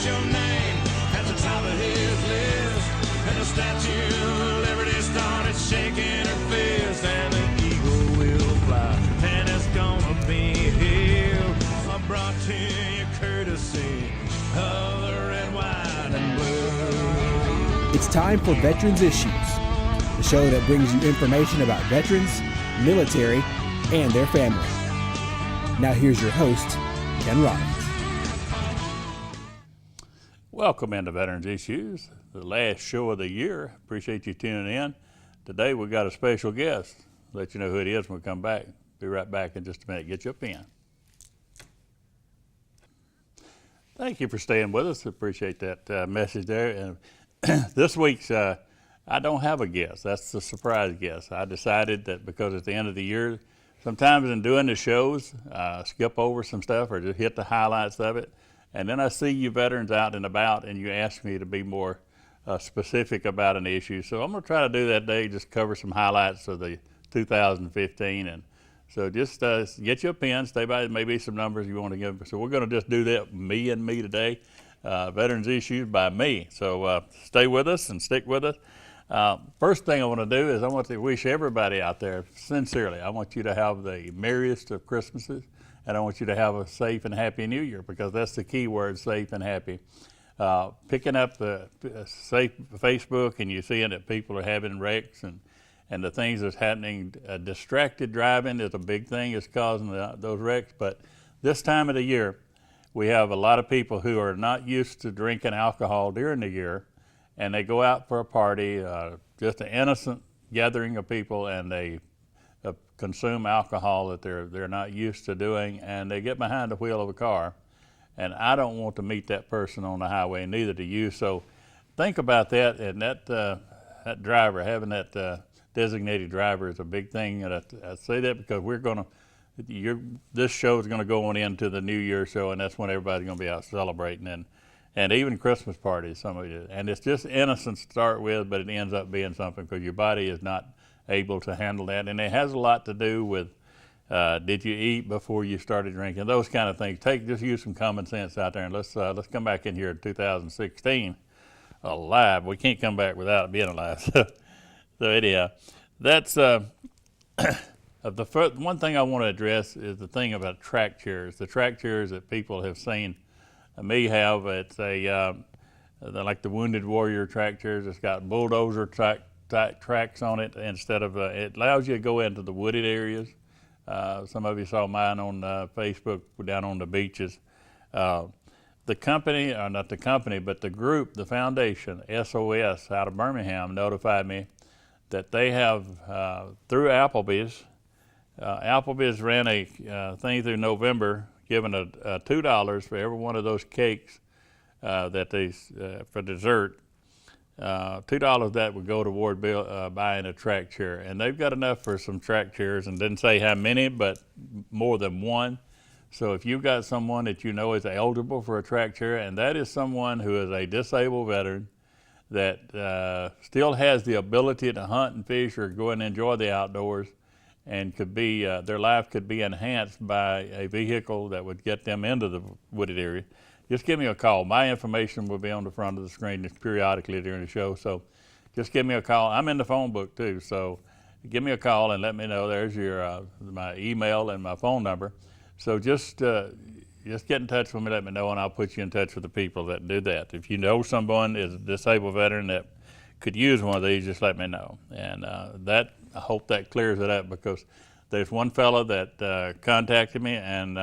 your name at the top of his list. And the Statue of Liberty started shaking her fist. And the eagle will fly, and it's gonna be here. Brought to you courtesy of the red, white, and blue. It's time for Veterans Issues, the show that brings you information about veterans, military, and their family. Now here's your host, Ken Robbins. Welcome into Veterans Issues, the last show of the year. Appreciate you tuning in. Today we got a special guest. Let you know who it is when we come back. Be right back in just a minute. Get your pen. Thank you for staying with us. Appreciate that message there. And this week's, I don't have a guest. That's the surprise guest. I decided that because it's the end of the year, sometimes in doing the shows, skip over some stuff or just hit the highlights of it. And then I see you veterans out and about, and you ask me to be more specific about an issue. So I'm going to try to do that day, just cover some highlights of the 2015. And so just get you a pen, stay by, maybe some numbers you want to give. So we're going to just do that, me and me today, Veterans Issues by me. So stay with us and stick with us. First thing I want to do is I want to wish everybody out there, sincerely, I want you to have the merriest of Christmases, and I want you to have a safe and happy New Year, because that's the key word, safe and happy. Picking up the safe Facebook, and you're seeing that people are having wrecks and the things that's happening. Distracted driving is a big thing that's causing those wrecks. But this time of the year, we have a lot of people who are not used to drinking alcohol during the year, and they go out for a party, just an innocent gathering of people, and they consume alcohol that they're not used to doing, and they get behind the wheel of a car. And I don't want to meet that person on the highway, and neither do you. So think about that, and that driver, having that designated driver is a big thing. And I say that because this show is going to go on into the New Year show, and that's when everybody's going to be out celebrating, and even Christmas parties, some of you. And it's just innocent to start with, but it ends up being something because your body is not able to handle that. And it has a lot to do with did you eat before you started drinking, those kind of things. Just use some common sense out there, and let's come back in here in 2016 alive. We can't come back without being alive. So anyhow, that's one thing I want to address is the thing about track chairs. The track chairs that people have seen me have, it's they're like the Wounded Warrior track chairs. It's got bulldozer tracks on it instead of, it allows you to go into the wooded areas. Some of you saw mine on Facebook down on the beaches. The company, or not the company, but the group, the foundation, SOS out of Birmingham, notified me that they have, through Applebee's, Applebee's ran a thing through November, giving a $2 for every one of those cakes that they, for dessert. $2 that would go toward buying a track chair. And they've got enough for some track chairs, and didn't say how many, but more than one. So if you've got someone that you know is eligible for a track chair, and that is someone who is a disabled veteran that still has the ability to hunt and fish or go and enjoy the outdoors, and could be, their life could be enhanced by a vehicle that would get them into the wooded area, just give me a call. My information will be on the front of the screen periodically during the show, so just give me a call. I'm in the phone book too, so give me a call and let me know. There's your my email and my phone number. So just get in touch with me, let me know, and I'll put you in touch with the people that do that. If you know someone is a disabled veteran that could use one of these, just let me know. And I hope that clears it up, because there's one fellow that contacted me, and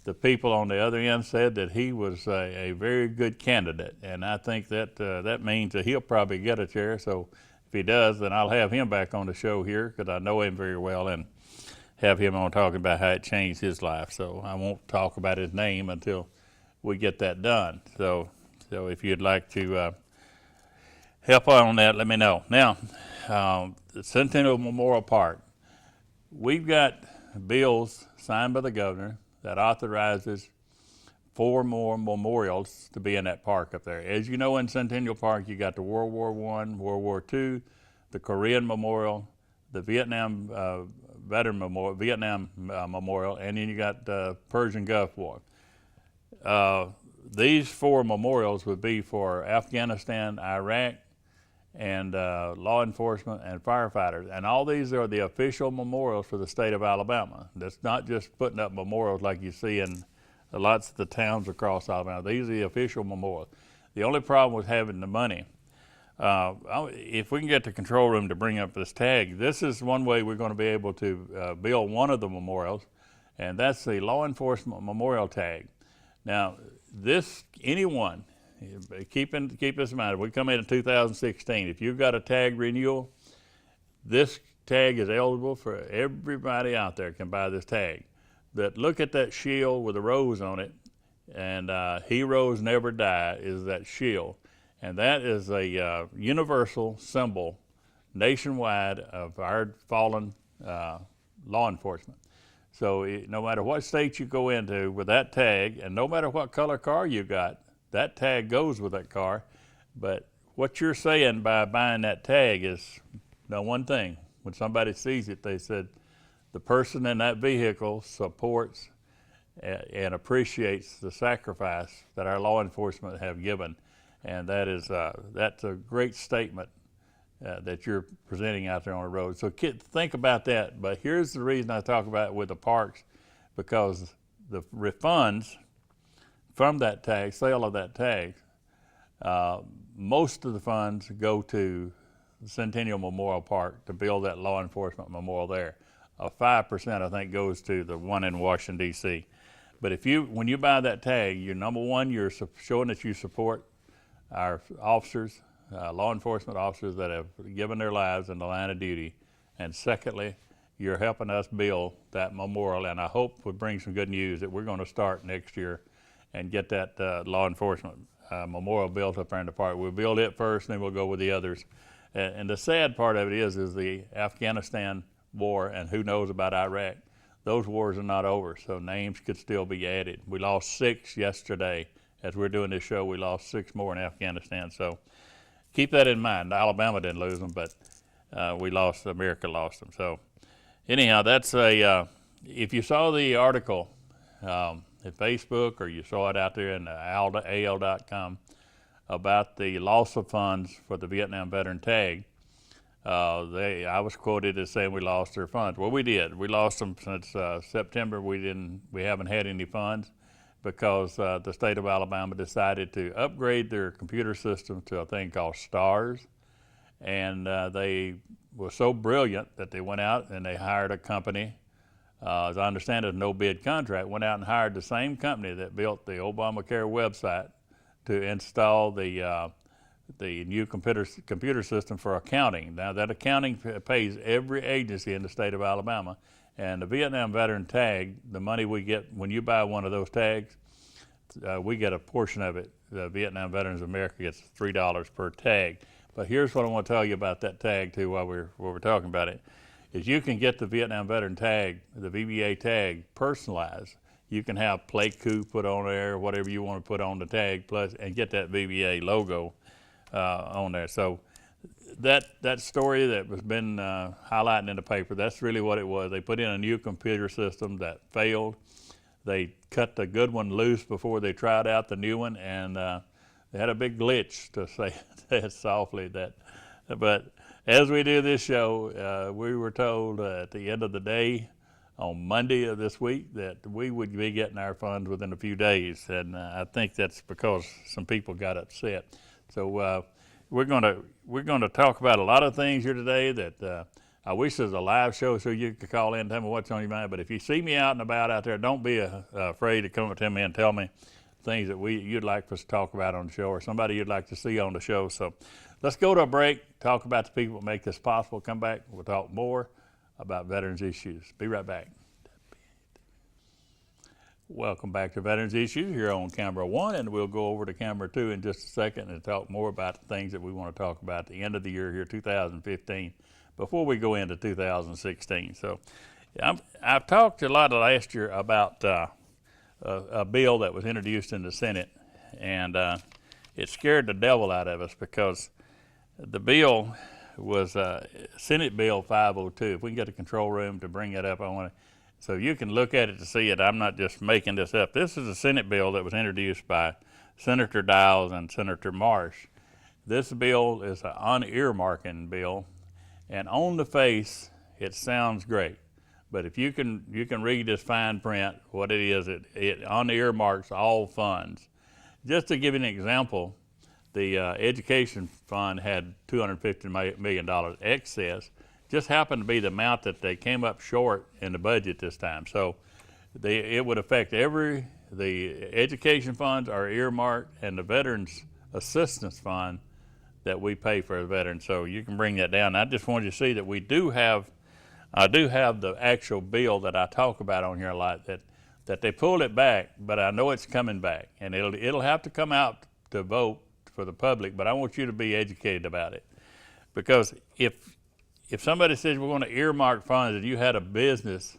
the people on the other end said that he was a very good candidate. And I think that that means that he'll probably get a chair. So if he does, then I'll have him back on the show here, because I know him very well, and have him on talking about how it changed his life. So I won't talk about his name until we get that done. So if you'd like to help out on that, let me know. Now, the Centennial Memorial Park, we've got bills signed by the governor that authorizes 4 more memorials to be in that park up there. As you know, in Centennial Park, you got the World War I, World War II, the Korean Memorial, the Vietnam Veteran Memorial, Memorial, and then you got the Persian Gulf War. these 4 memorials would be for Afghanistan, Iraq, and law enforcement and firefighters. And all these are the official memorials for the state of Alabama. That's not just putting up memorials like you see in lots of the towns across Alabama. These are the official memorials. The only problem with having the money, if we can get the control room to bring up this tag, this is one way we're going to be able to build one of the memorials, and that's the law enforcement memorial tag. Now, anyone, keep this in mind, if we come in 2016, if you've got a tag renewal, this tag is eligible for everybody out there can buy this tag. But look at that shield with a rose on it, and Heroes Never Die is that shield. And that is a universal symbol nationwide of our fallen law enforcement. So no matter what state you go into with that tag, and no matter what color car you got, that tag goes with that car. But what you're saying by buying that tag is one thing. When somebody sees it, they said the person in that vehicle supports and appreciates the sacrifice that our law enforcement have given. And that's a great statement that you're presenting out there on the road. So think about that. But here's the reason I talk about it with the parks, because the refunds from that tag, sale of that tag, most of the funds go to Centennial Memorial Park to build that law enforcement memorial there. 5% I think goes to the one in Washington D.C. But when you buy that tag, you're number one, you're showing that you support our officers, law enforcement officers that have given their lives in the line of duty. And secondly, you're helping us build that memorial. And I hope we bring some good news that we're going to start next year and get that law enforcement memorial built up there in the park. We'll build it first, and then we'll go with the others. And the sad part of it is the Afghanistan war, and who knows about Iraq. Those wars are not over, so names could still be added. We lost 6 yesterday. As we're doing this show, we lost 6 more in Afghanistan. So keep that in mind. Alabama didn't lose them, but America lost them. So anyhow, that's if you saw the article at Facebook, or you saw it out there in AL.com about the loss of funds for the Vietnam veteran tag, I was quoted as saying we lost their funds. Well, we did. We lost them since September. We haven't had any funds because the state of Alabama decided to upgrade their computer system to a thing called STARS, and they were so brilliant that they went out and they hired a company. As I understand it, a no-bid contract, went out and hired the same company that built the Obamacare website to install the new computer system for accounting. Now, that accounting pays every agency in the state of Alabama. And the Vietnam veteran tag, the money we get when you buy one of those tags, we get a portion of it. The Vietnam Veterans of America gets $3 per tag. But here's what I want to tell you about that tag, too, while we're talking about it, is you can get the Vietnam veteran tag, the VBA tag, personalized. You can have Pleiku put on there, whatever you want to put on the tag, and get that VBA logo on there. So that story that was been highlighting in the paper, that's really what it was. They put in a new computer system that failed. They cut the good one loose before they tried out the new one, and they had a big glitch, to say it softly. But as we do this show, we were told at the end of the day on Monday of this week that we would be getting our funds within a few days, and I think that's because some people got upset. So we're going to talk about a lot of things here today that I wish there was a live show so you could call in and tell me what's on your mind. But if you see me out and about out there, don't be afraid to come up to me and tell me things that you'd like for us to talk about on the show, or somebody you'd like to see on the show. So let's go to a break, talk about the people that make this possible. Come back, we'll talk more about veterans issues. Be right back. Welcome back to Veterans Issues here on Camera 1, and we'll go over to Camera 2 in just a second and talk more about the things that we want to talk about at the end of the year here, 2015, before we go into 2016. So I've talked a lot last year about a bill that was introduced in the Senate, and it scared the devil out of us because the bill was Senate Bill 502. If we can get the control room to bring that up, I want to. So you can look at it to see it. I'm not just making this up. This is a Senate bill that was introduced by Senator Dials and Senator Marsh. This bill is an unearmarking bill, and on the face, it sounds great. But if you can read this fine print, what it is, it unearmarks all funds. Just to give you an example, the education fund had $250 million excess. Just happened to be the amount that they came up short in the budget this time. So it would affect the education funds are earmarked, and the Veterans Assistance Fund that we pay for the veterans. So you can bring that down. I just wanted you to see that I do have the actual bill that I talk about on here a lot, that they pulled it back, but I know it's coming back, and it'll have to come out to vote for the public, but I want you to be educated about it. Because if somebody says we're going to earmark funds, if you had a business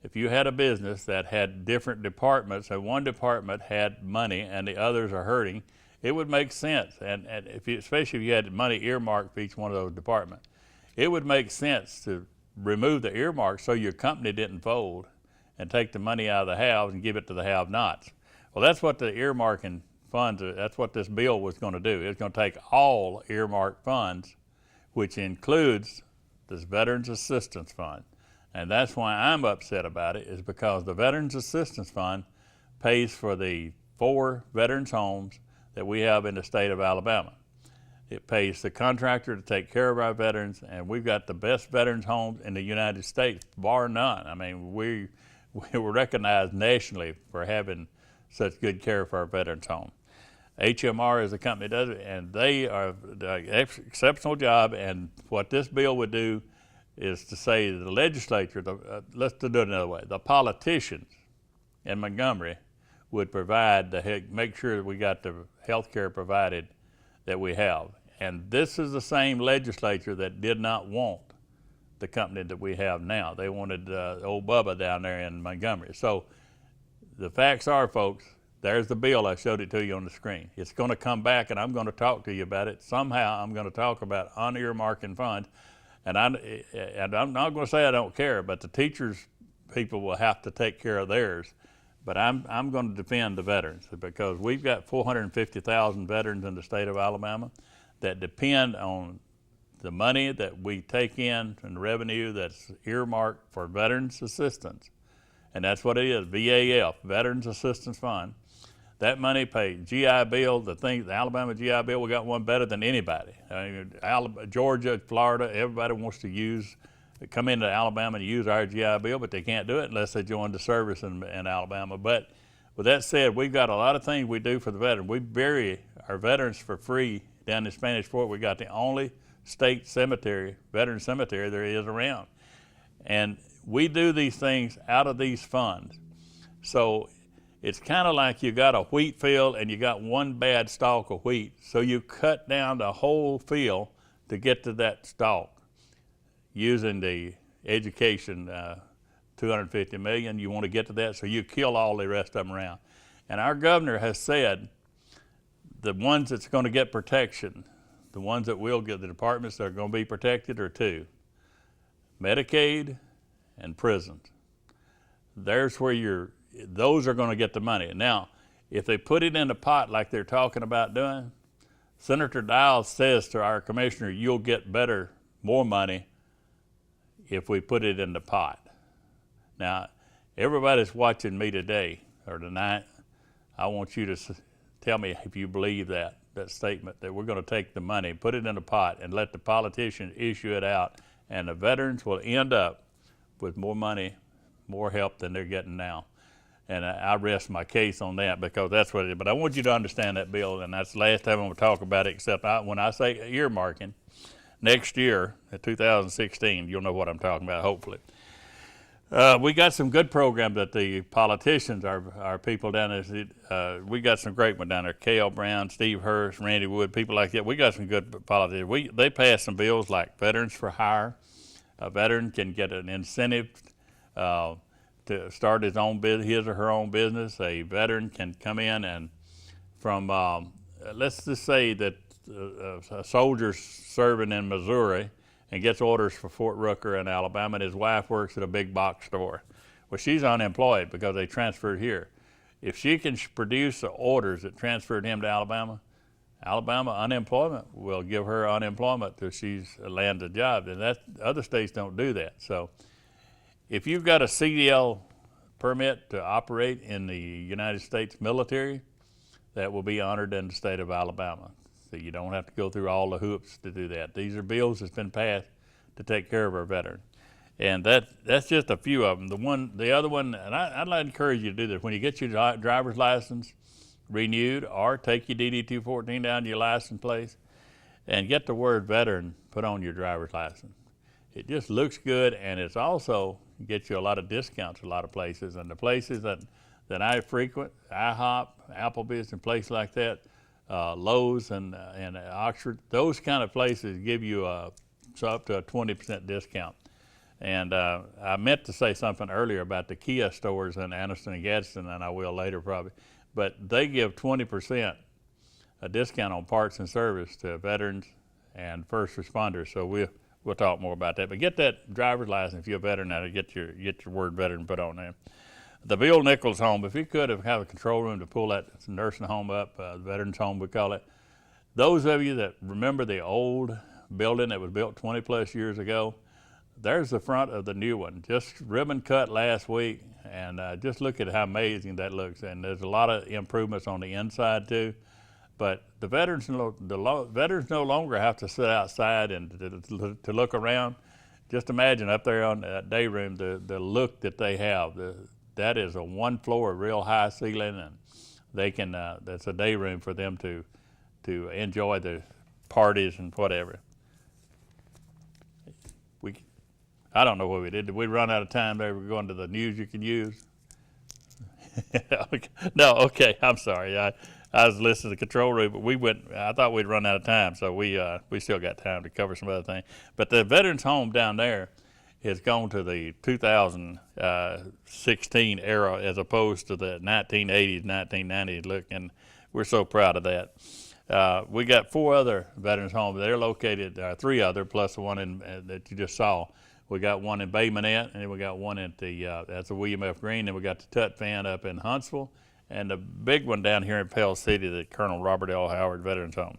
that had different departments, and one department had money and the others are hurting, it would make sense. And especially if you had money earmarked for each one of those departments, it would make sense to remove the earmark so your company didn't fold and take the money out of the haves and give it to the have-nots. Well, that's what the earmarking funds, that's what this bill was going to do. It's going to take all earmarked funds, which includes this Veterans Assistance Fund. And that's why I'm upset about it, is because the Veterans Assistance Fund pays for the 4 veterans homes that we have in the state of Alabama. It pays the contractor to take care of our veterans, and we've got the best veterans homes in the United States, bar none. I mean, we were recognized nationally for having such good care for our veterans home. HMR is the company that does it, and they are an exceptional job. And what this bill would do is to say the legislature, let's do it another way, the politicians in Montgomery would provide make sure that we got the health care provided that we have. And this is the same legislature that did not want the company that we have now. They wanted old Bubba down there in Montgomery. So the facts are, folks, there's the bill. I showed it to you on the screen. It's going to come back, and I'm going to talk to you about it. Somehow I'm going to talk about unearmarking funds. And I'm not going to say I don't care, but the teachers people will have to take care of theirs. But I'm going to defend the veterans, because we've got 450,000 veterans in the state of Alabama that depend on the money that we take in and the revenue that's earmarked for veterans assistance. And that's what it is, VAF, Veterans Assistance Fund. That money pays GI Bill, the Alabama GI Bill, we got one better than anybody. I mean, Georgia, Florida, everybody wants to come into Alabama and use our GI Bill, but they can't do it unless they join the service in Alabama. But with that said, we've got a lot of things we do for the veterans. We bury our veterans for free down in Spanish Fort. We got the only state cemetery, veteran cemetery there is around. And we do these things out of these funds. So it's kind of like you got a wheat field and you got one bad stalk of wheat. So you cut down the whole field to get to that stalk using the education $250 million. You want to get to that, so you kill all the rest of them around. And our governor has said the ones that's going to get protection, the ones that will get, the departments that are going to be protected are 2, Medicaid and prisons. There's where those are going to get the money. Now, if they put it in a pot like they're talking about doing, Senator Dials says to our commissioner, you'll get more money if we put it in the pot. Now, everybody's watching me today or tonight. I want you to tell me if you believe that statement, that we're going to take the money, put it in a pot, and let the politicians issue it out, and the veterans will end up with more money, more help than they're getting now. And I rest my case on that, because that's what it is. But I want you to understand that bill, and that's the last time I'm going to talk about it, except when I say earmarking, next year, in 2016, you'll know what I'm talking about, hopefully. We got some good programs that the politicians, our people down there, we got some great ones down there. Cale Brown, Steve Hurst, Randy Wood, people like that. We got some good politicians. They passed some bills like Veterans for Hire. A veteran can get an incentive to start his or her own business. A veteran can come in and let's just say that a soldier's serving in Missouri and gets orders for Fort Rucker in Alabama, and his wife works at a big box store. Well, she's unemployed because they transferred here. if she can produce the orders that transferred him to Alabama, Alabama unemployment will give her unemployment till she's landed a job, and that other states don't do that. So if you've got a CDL permit to operate in the United States military, that will be honored in the state of Alabama. So you don't have to go through all the hoops to do that. These are bills that's been passed to take care of our veterans. And that's just a few of them. The other one, and I'd like to encourage you to do this. When you get your driver's license renewed, or take your DD-214 down to your license place and get the word veteran put on your driver's license. It just looks good, and it's also gets you a lot of discounts a lot of places. And the places that I frequent, IHOP, Applebee's, and places like that, Lowe's and Oxford, those kind of places give you up to a 20% discount. And I meant to say something earlier about the Kia stores in Anniston and Gadsden, and I will later probably, but they give 20% a discount on parts and service to veterans and first responders. So we'll talk more about that. But get that driver's license if you're a veteran now to get your word veteran put on there. The Bill Nichols home, if you could have a control room to pull that nursing home up, veterans home we call it. Those of you that remember the old building that was built 20 plus years ago, there's the front of the new one, just ribbon cut last week, and just look at how amazing that looks. And there's a lot of improvements on the inside too. But the veterans no longer have to sit outside and to look around. Just imagine up there on that day room, the look that they have. That is a one floor, real high ceiling, and they can. That's a day room for them to enjoy the parties and whatever. I don't know what we did. Did we run out of time there? We're going to the news you can use? No, okay, I'm sorry. I was listening to the control room, but I thought we'd run out of time, so we still got time to cover some other things. But the veterans home down there has gone to the 2016 era as opposed to the 1980s, 1990s look, and we're so proud of that. We got 4 other veterans homes. They're located, 3 other plus the one that you just saw. We got one in Bay Minette, and then we got one at that's the William F. Green, and we got the Tut Fan up in Huntsville, and the big one down here in Pell City, the Colonel Robert L. Howard Veterans Home.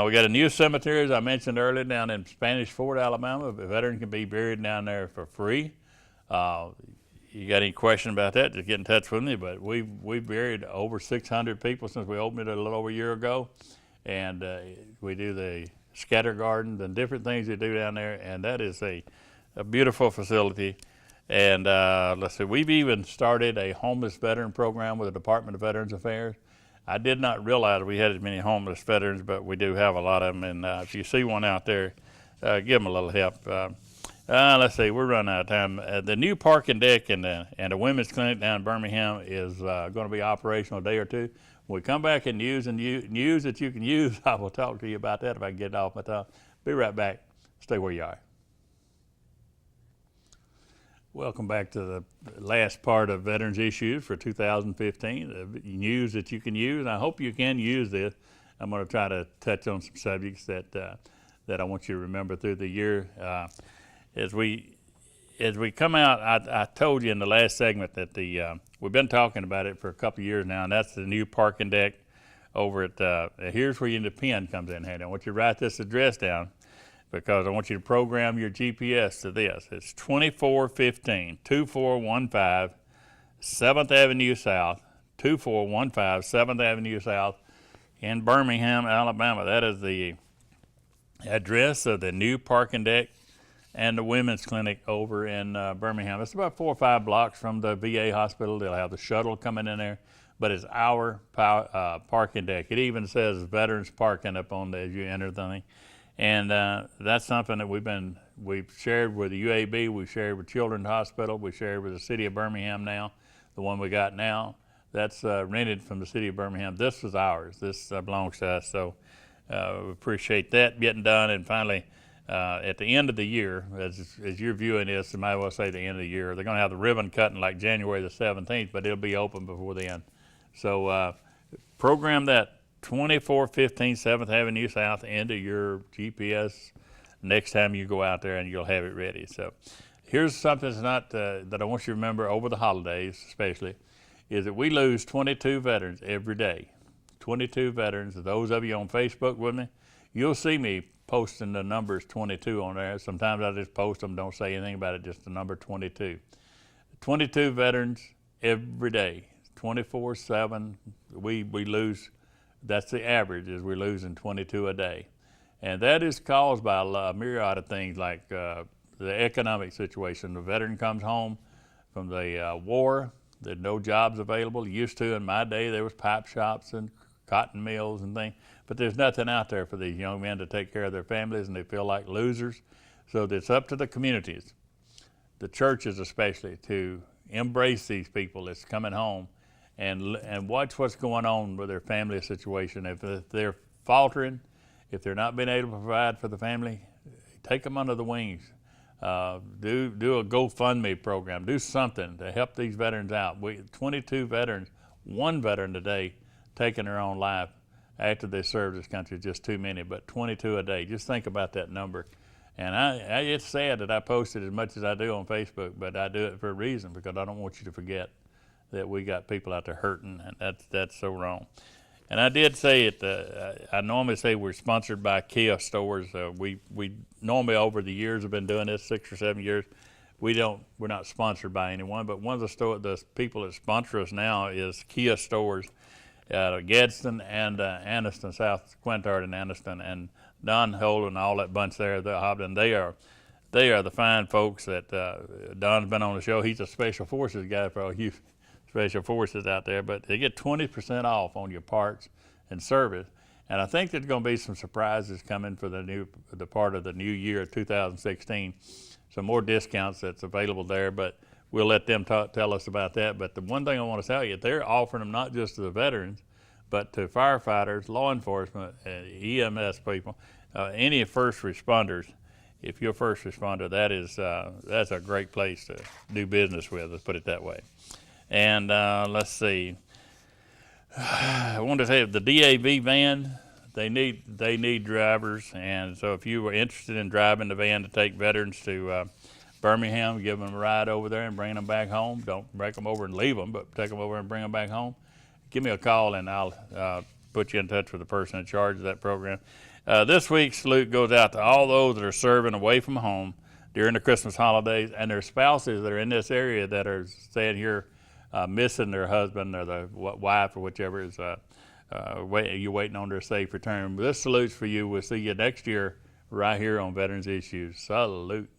We got a new cemetery, as I mentioned earlier, down in Spanish Fort, Alabama. A veteran can be buried down there for free. You got any question about that, just get in touch with me. But we've buried over 600 people since we opened it a little over a year ago. And we do the scatter gardens and different things they do down there, and that is a beautiful facility. And let's see, we've even started a homeless veteran program with the Department of Veterans Affairs. I did not realize we had as many homeless veterans, but we do have a lot of them. And if you see one out there, give them a little help. Let's see, we're running out of time. The new parking deck and the women's clinic down in Birmingham is going to be operational a day or two. When we come back and news that you can use, I will talk to you about that if I can get it off my tongue. Be right back. Stay where you are. Welcome back to the last part of Veterans Issues for 2015, the news that you can use. I hope you can use this. I'm going to try to touch on some subjects that I want you to remember through the year. As we come out, I told you in the last segment that we've been talking about it for a couple of years now, and that's the new parking deck over at, here's where the pen comes in handy. I want you to write this address down, because I want you to program your GPS to this. It's 2415 2415 7th Avenue South, 2415 7th Avenue South in Birmingham, Alabama. That is the address of the new parking deck and the women's clinic over in Birmingham. It's about 4 or 5 blocks from the VA hospital. They'll have the shuttle coming in there, but it's our parking deck. It even says veterans parking up on there as you enter the thing. And that's something that we've shared with the UAB, we've shared with Children's Hospital, we shared with the city of Birmingham now. The one we got now, that's rented from the city of Birmingham. This was ours. This belongs to us. So we appreciate that getting done. And finally, at the end of the year, as you're viewing this, you might well say the end of the year, they're going to have the ribbon cutting like January the 17th, but it'll be open before then. So program that 2415 7th Avenue South into your GPS next time you go out there, and you'll have it ready. So here's something that's not, that I want you to remember over the holidays especially, is that we lose 22 veterans every day. 22 veterans. Those of you on Facebook with me, you'll see me posting the numbers 22 on there. Sometimes I just post them, don't say anything about it, just the number 22. 22 veterans every day, 24/7. We lose, that's the average, is we're losing 22 a day. And that is caused by a myriad of things like the economic situation. The veteran comes home from the war, there's no jobs available. Used to, in my day, there was pipe shops and cotton mills and things, but there's nothing out there for these young men to take care of their families, and they feel like losers. So it's up to the communities, the churches especially, to embrace these people that's coming home and watch what's going on with their family situation. If they're faltering, if they're not being able to provide for the family, take them under the wings. Do a GoFundMe program. Do something to help these veterans out. 22 veterans, one veteran today taking their own life after they served this country is just too many, but 22 a day. Just think about that number. And it's sad that I post it as much as I do on Facebook, but I do it for a reason, because I don't want you to forget that we got people out there hurting, and that's so wrong. And I did say it. I normally say we're sponsored by Kia stores. We normally over the years have been doing this 6 or 7 years. We're not sponsored by anyone, but one of the people that sponsor us now is Kia stores out of Gadsden and Anniston, South Quintard and Anniston, and Don Holt and all that bunch there, Hobden. They are the fine folks that Don's been on the show. He's a Special Forces guy for all you Special Forces out there, but they get 20% off on your parts and service. And I think there's going to be some surprises coming for the part of the new year, 2016. Some more discounts that's available there, but we'll let them tell us about that. But the one thing I want to tell you, they're offering them not just to the veterans, but to firefighters, law enforcement, EMS people, any first responders. If you're a first responder, that's a great place to do business with, let's put it that way. And let's see, I wanted to say the DAV van, they need drivers, and so if you were interested in driving the van to take veterans to Birmingham, give them a ride over there and bring them back home. Don't break them over and leave them, but take them over and bring them back home. Give me a call and I'll put you in touch with the person in charge of that program. This week's salute goes out to all those that are serving away from home during the Christmas holidays, and their spouses that are in this area that are staying here missing their husband or the wife or whichever is you're waiting on their safe return. This salute's for you. We'll see you next year right here on Veterans Issues. Salute.